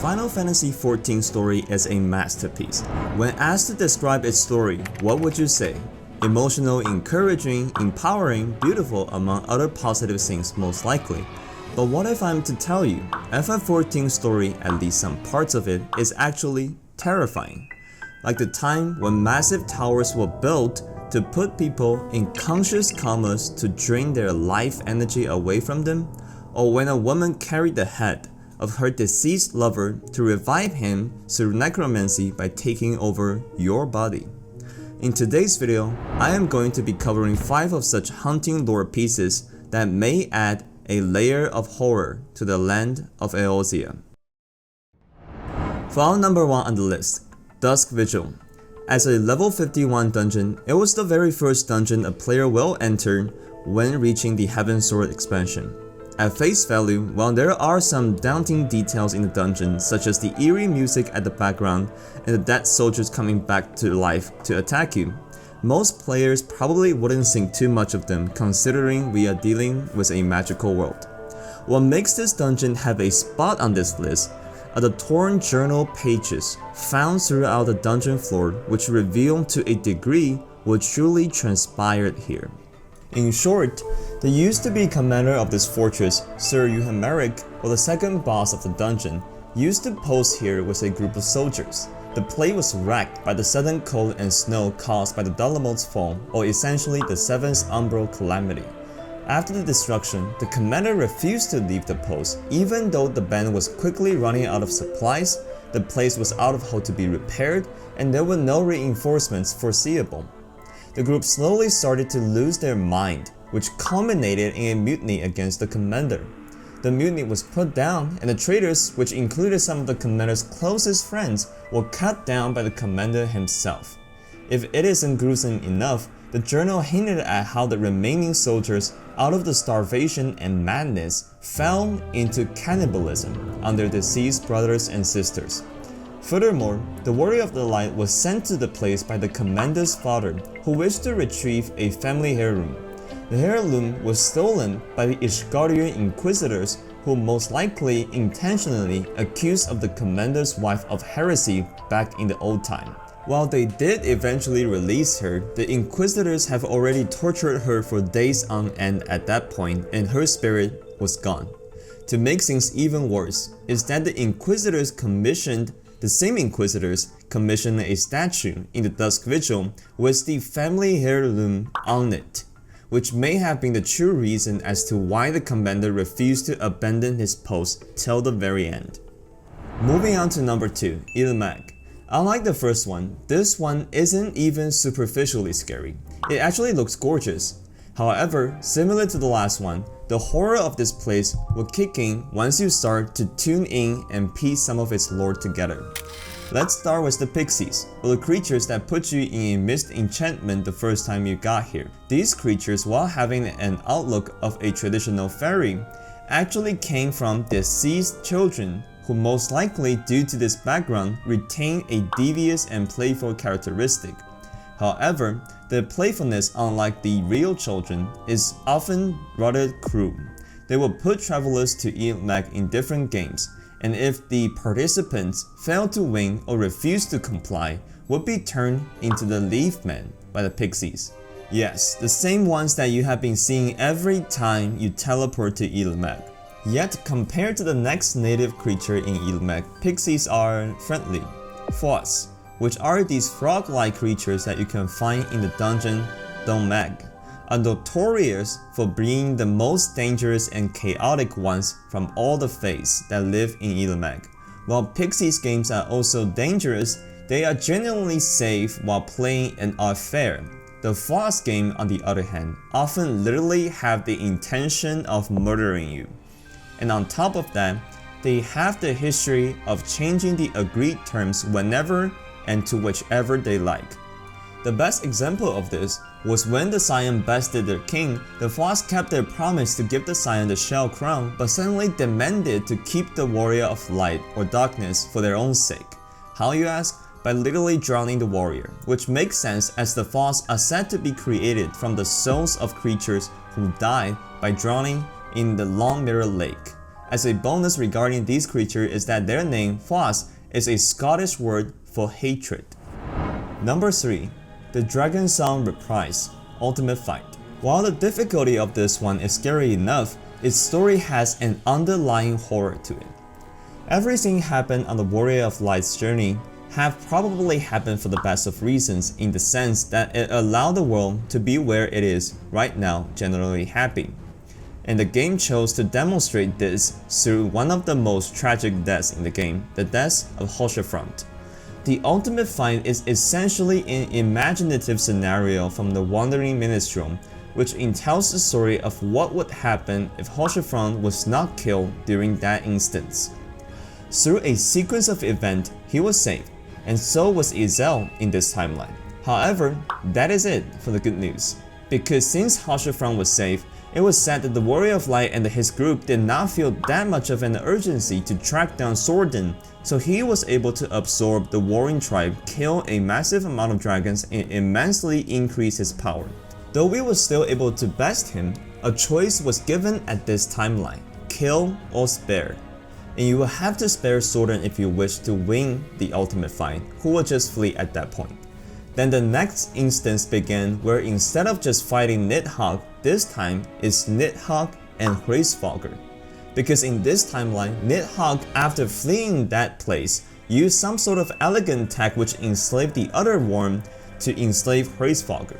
Final Fantasy XIV story is a masterpiece. When asked to describe its story, what would you say? Emotional, encouraging, empowering, beautiful, among other positive things most likely. But what if I'm to tell you, FF14's story, at least some parts of it, is actually terrifying. Like the time when massive towers were built to put people in conscious comas to drain their life energy away from them, or when a woman carried the head of her deceased lover to revive him through necromancy by taking over your body. In today's video, I am going to be covering 5 of such haunting lore pieces that may add a layer of horror to the land of Eorzea. File number 1 on the list, Dusk Vigil. As a level 51 dungeon, it was the very first dungeon a player will enter when reaching the Heaven Sword expansion. At face value, while there are some daunting details in the dungeon, such as the eerie music at the background and the dead soldiers coming back to life to attack you, most players probably wouldn't think too much of them considering we are dealing with a magical world. What makes this dungeon have a spot on this list are the torn journal pages found throughout the dungeon floor, which reveal to a degree what truly transpired here. In short, the used-to-be commander of this fortress, Sir Euhemeric, or the second boss of the dungeon, used to post here with a group of soldiers. The place was wrecked by the sudden cold and snow caused by the Dolomote's fall, or essentially the 7th Umbral Calamity. After the destruction, the commander refused to leave the post, even though the band was quickly running out of supplies, the place was out of hope to be repaired, and there were no reinforcements foreseeable. The group slowly started to lose their mind, which culminated in a mutiny against the commander. The mutiny was put down, and the traitors, which included some of the commander's closest friends, were cut down by the commander himself. If it isn't gruesome enough, the journal hinted at how the remaining soldiers, out of the starvation and madness, fell into cannibalism under deceased brothers and sisters. Furthermore, the Warrior of the Light was sent to the place by the commander's father, who wished to retrieve a family heirloom. The heirloom was stolen by the Ishgardrian Inquisitors, who most likely intentionally accused of the commander's wife of heresy back in the old time. While they did eventually release her, the Inquisitors have already tortured her for days on end at that point, and her spirit was gone. To make things even worse is that the same Inquisitors commissioned a statue in the Dusk Vigil with the family heirloom on it, which may have been the true reason as to why the commander refused to abandon his post till the very end. Moving on to number 2, Ilmag. Unlike the first one, this one isn't even superficially scary. It actually looks gorgeous. However, similar to the last one, the horror of this place will kick in once you start to tune in and piece some of its lore together. Let's start with the pixies, or the creatures that put you in a mist enchantment the first time you got here. These creatures, while having an outlook of a traditional fairy, actually came from deceased children who most likely, due to this background, retain a devious and playful characteristic. However, their playfulness, unlike the real children, is often rather cruel. They will put travelers to Ilmag in different games, and if the participants fail to win or refuse to comply, would be turned into the Leaf Men by the pixies. Yes, the same ones that you have been seeing every time you teleport to Ilmag. Yet, compared to the next native creature in Ilmag, pixies are friendly. Foss, which are these frog-like creatures that you can find in the dungeon Domag, are notorious for being the most dangerous and chaotic ones from all the fates that live in Ilmag. While pixies games are also dangerous, they are genuinely safe while playing and are fair. The Foss game, on the other hand, often literally have the intention of murdering you. And on top of that, they have the history of changing the agreed terms whenever and to whichever they like. The best example of this was when the Scion bested their king. The Foss kept their promise to give the Scion the Shell Crown, but suddenly demanded to keep the Warrior of Light or Darkness for their own sake. How, you ask? By literally drowning the warrior, which makes sense as the Foss are said to be created from the souls of creatures who died by drowning in the Long Mirror Lake. As a bonus regarding these creatures is that their name, Fos, is a Scottish word for hatred. Number 3. The Dragonsong Reprise, Ultimate Fight. While the difficulty of this one is scary enough, its story has an underlying horror to it. Everything happened on the Warrior of Light's journey have probably happened for the best of reasons, in the sense that it allowed the world to be where it is right now, generally happy. And the game chose to demonstrate this through one of the most tragic deaths in the game, the death of Hoshafront. The Ultimate Fight is essentially an imaginative scenario from the Wandering Minstrel, which tells the story of what would happen if Hoshafront was not killed during that instance. Through a sequence of events, he was saved, and so was Eorzea in this timeline. However, that is it for the good news, because since Hoshafront was saved, it was said that the Warrior of Light and his group did not feel that much of an urgency to track down Sordon, so he was able to absorb the warring tribe, kill a massive amount of dragons, and immensely increase his power. Though we were still able to best him, a choice was given at this timeline: kill or spare. And you will have to spare Sordon if you wish to win the ultimate fight, who will just flee at that point. Then the next instance began where instead of just fighting Nidhogg, this time it's Nidhogg and Hraesvelgr. Because in this timeline, Nidhogg, after fleeing that place, used some sort of elegant tech which enslaved the other worm to enslave Hraesvelgr.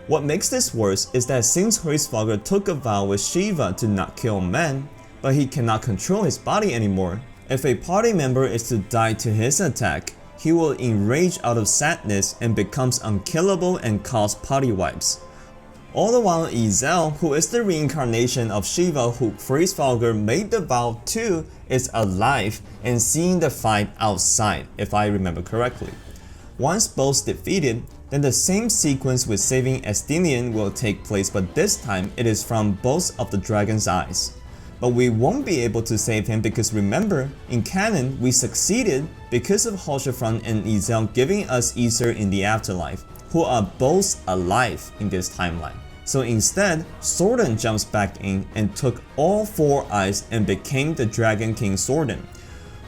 What makes this worse is that since Hraesvelgr took a vow with Shiva to not kill men, but he cannot control his body anymore, if a party member is to die to his attack, he will enrage out of sadness and becomes unkillable and cause party wipes. All the while Eorzea, who is the reincarnation of Shiva who Hraesvelgr made the vow to, is alive and seeing the fight outside, if I remember correctly. Once both defeated, then the same sequence with saving Estinian will take place, but this time it is from both of the dragon's eyes. But we won't be able to save him because remember, in canon we succeeded because of Hoshafront and Eorzea giving us Aether in the afterlife, who are both alive in this timeline. So instead, Sordon jumps back in and took all 4 eyes and became the Dragon King Sordon,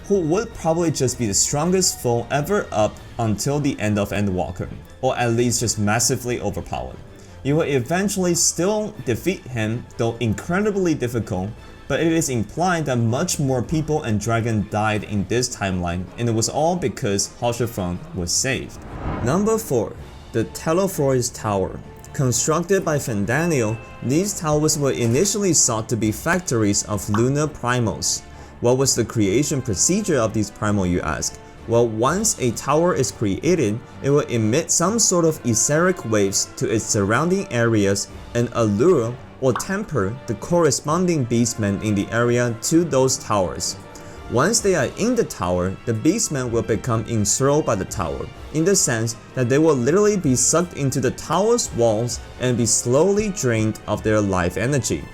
who would probably just be the strongest foe ever up until the end of Endwalker, or at least just massively overpowered. You will eventually still defeat him, though incredibly difficult, but it is implied that much more people and dragons died in this timeline, and it was all because Hoshafront was saved. Number 4. The Telefroy's Tower. Constructed by Fandaniel, these towers were initially thought to be factories of lunar primals. What was the creation procedure of these primal, you ask? Well, once a tower is created, it will emit some sort of etheric waves to its surrounding areas and allure or temper the corresponding beastmen in the area to those towers. Once they are in the tower, the beastmen will become enthralled by the tower, in the sense that they will literally be sucked into the tower's walls and be slowly drained of their life energy.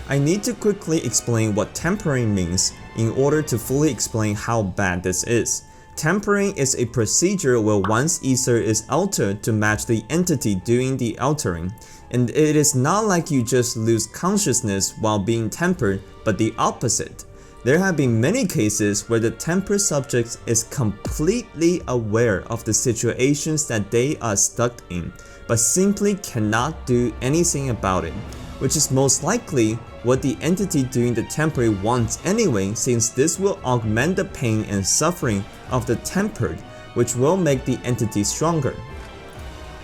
I need to quickly explain what tempering means in order to fully explain how bad this is. Tempering is a procedure where one's ether is altered to match the entity doing the altering, and it is not like you just lose consciousness while being tempered, but the opposite. There have been many cases where the tempered subject is completely aware of the situations that they are stuck in, but simply cannot do anything about it, which is most likely what the entity doing the tempering wants anyway, since this will augment the pain and suffering of the tempered, which will make the entity stronger.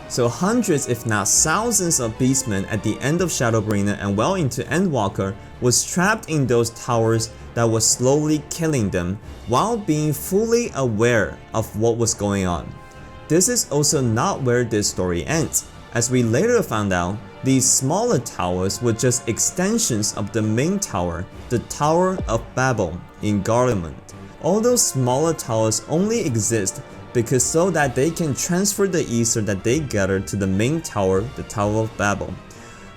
So hundreds if not thousands of beastmen at the end of Shadowbringer and well into Endwalker was trapped in those towers that was slowly killing them while being fully aware of what was going on. This is also not where this story ends. As we later found out, these smaller towers were just extensions of the main tower, the Tower of Babel in Garlemald. All those smaller towers only exist because so that they can transfer the ether that they gather to the main tower, the Tower of Babel.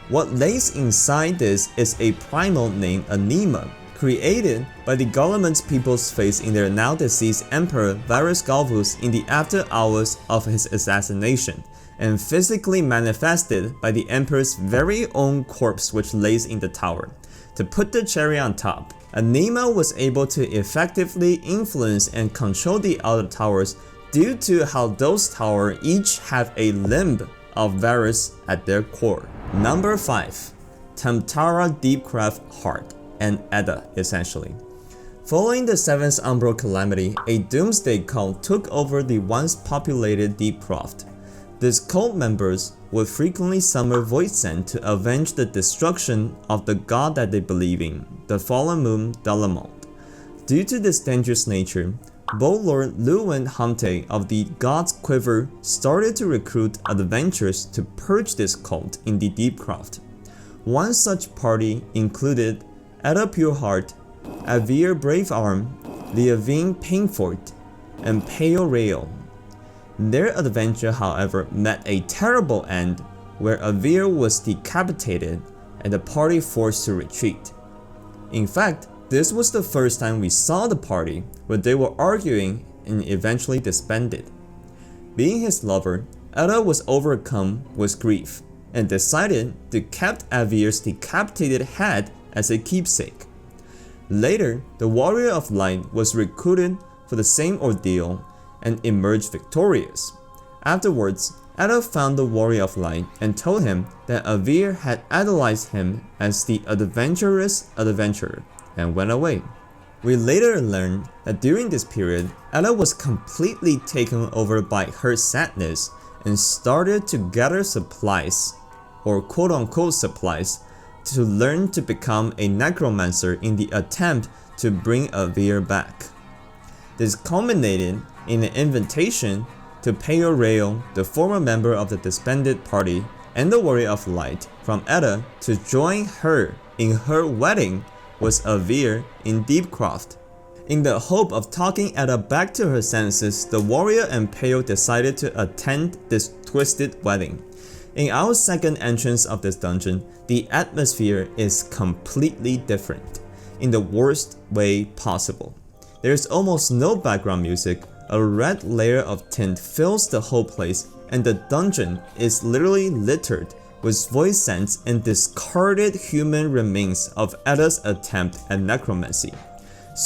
What lays inside this is a primal named Anima, created by the Garlemald's people's face in their now deceased emperor Varus Galvus in the after hours of his assassination, and physically manifested by the emperor's very own corpse which lays in the tower. To put the cherry on top, Anima was able to effectively influence and control the other towers due to how those towers each have a limb of Varus at their core. Number 5. Tamtara Deepcraft Heart and Edda, essentially. Following the 7th Umbral Calamity, a doomsday cult took over the once populated Deepcraft. These cult members would frequently summon Void Sand to avenge the destruction of the god that they believe in, the fallen moon Dalamont. Due to this dangerous nature, Bow Lord Luwen Hamte of the God's Quiver started to recruit adventurers to purge this cult in the Deepcraft. One such party included Edda Pureheart, Avir Bravearm, Leavine Painfort, and Pale Rail. Their adventure, however, met a terrible end where Avir was decapitated and the party forced to retreat. In fact, this was the first time we saw the party where they were arguing and eventually disbanded. Being his lover, Edda was overcome with grief and decided to keep Avir's decapitated head as a keepsake. Later, the Warrior of Light was recruited for the same ordeal and emerged victorious. Afterwards, Edda found the Warrior of Light and told him that Avir had idolized him as the adventurous adventurer and went away. We later learned that during this period, Edda was completely taken over by her sadness and started to gather supplies, or quote-unquote supplies, to learn to become a necromancer in the attempt to bring Avir back. This culminated in an invitation to Pale Rail, the former member of the disbanded party and the Warrior of Light, from Edda to join her in her wedding with Avir in Deepcraft. In the hope of talking Edda back to her senses, the Warrior and Pale decided to attend this twisted wedding. In our second entrance of this dungeon, the atmosphere is completely different, in the worst way possible. There is almost no background music, a red layer of tint fills the whole place, and the dungeon is literally littered with void sands and discarded human remains of Edda's attempt at necromancy.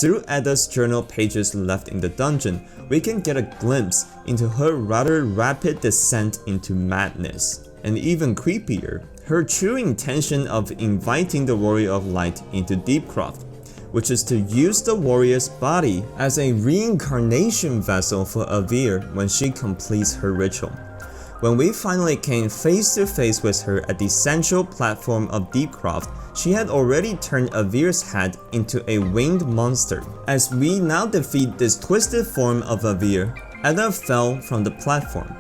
Through Edda's journal pages left in the dungeon, we can get a glimpse into her rather rapid descent into madness. And even creepier, her true intention of inviting the Warrior of Light into Deepcraft, which is to use the warrior's body as a reincarnation vessel for Avir when she completes her ritual. When we finally came face to face with her at the central platform of Deepcraft, she had already turned Avir's head into a winged monster. As we now defeat this twisted form of Avir, Edda fell from the platform.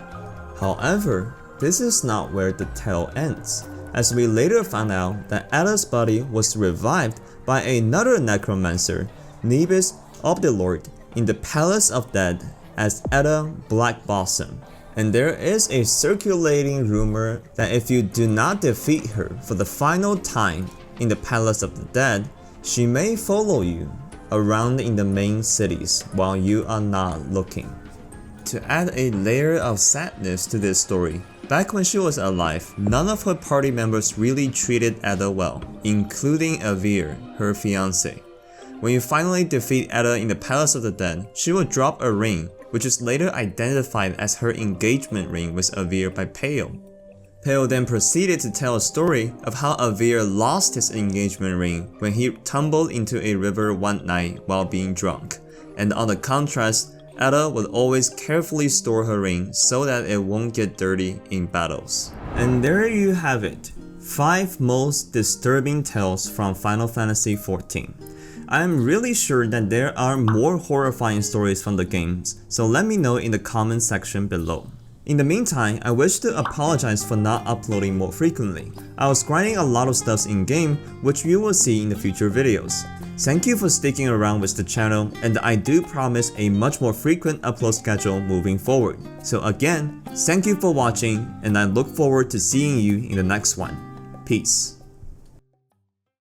However, this is not where the tale ends, as we later found out that Edda's body was revived by another necromancer, Nebis Obdelord, in the Palace of Dead as Edda Blackblossom. And there is a circulating rumor that if you do not defeat her for the final time in the Palace of the Dead, she may follow you around in the main cities while you are not looking. To add a layer of sadness to this story, back when she was alive, none of her party members really treated Edda well, including Avir, her fiancé. When you finally defeat Edda in the Palace of the Dead, she will drop a ring, which is later identified as her engagement ring with Avir by Pale. Pale then proceeded to tell a story of how Avir lost his engagement ring when he tumbled into a river one night while being drunk, and on the contrast, Edda would always carefully store her ring so that it won't get dirty in battles. And there you have it, 5 most disturbing tales from Final Fantasy XIV. I am really sure that there are more horrifying stories from the games, so let me know in the comment section below. In the meantime, I wish to apologize for not uploading more frequently. I was grinding a lot of stuff in game, which you will see in the future videos. Thank you for sticking around with the channel, and I do promise a much more frequent upload schedule moving forward. So again, thank you for watching, and I look forward to seeing you in the next one. Peace.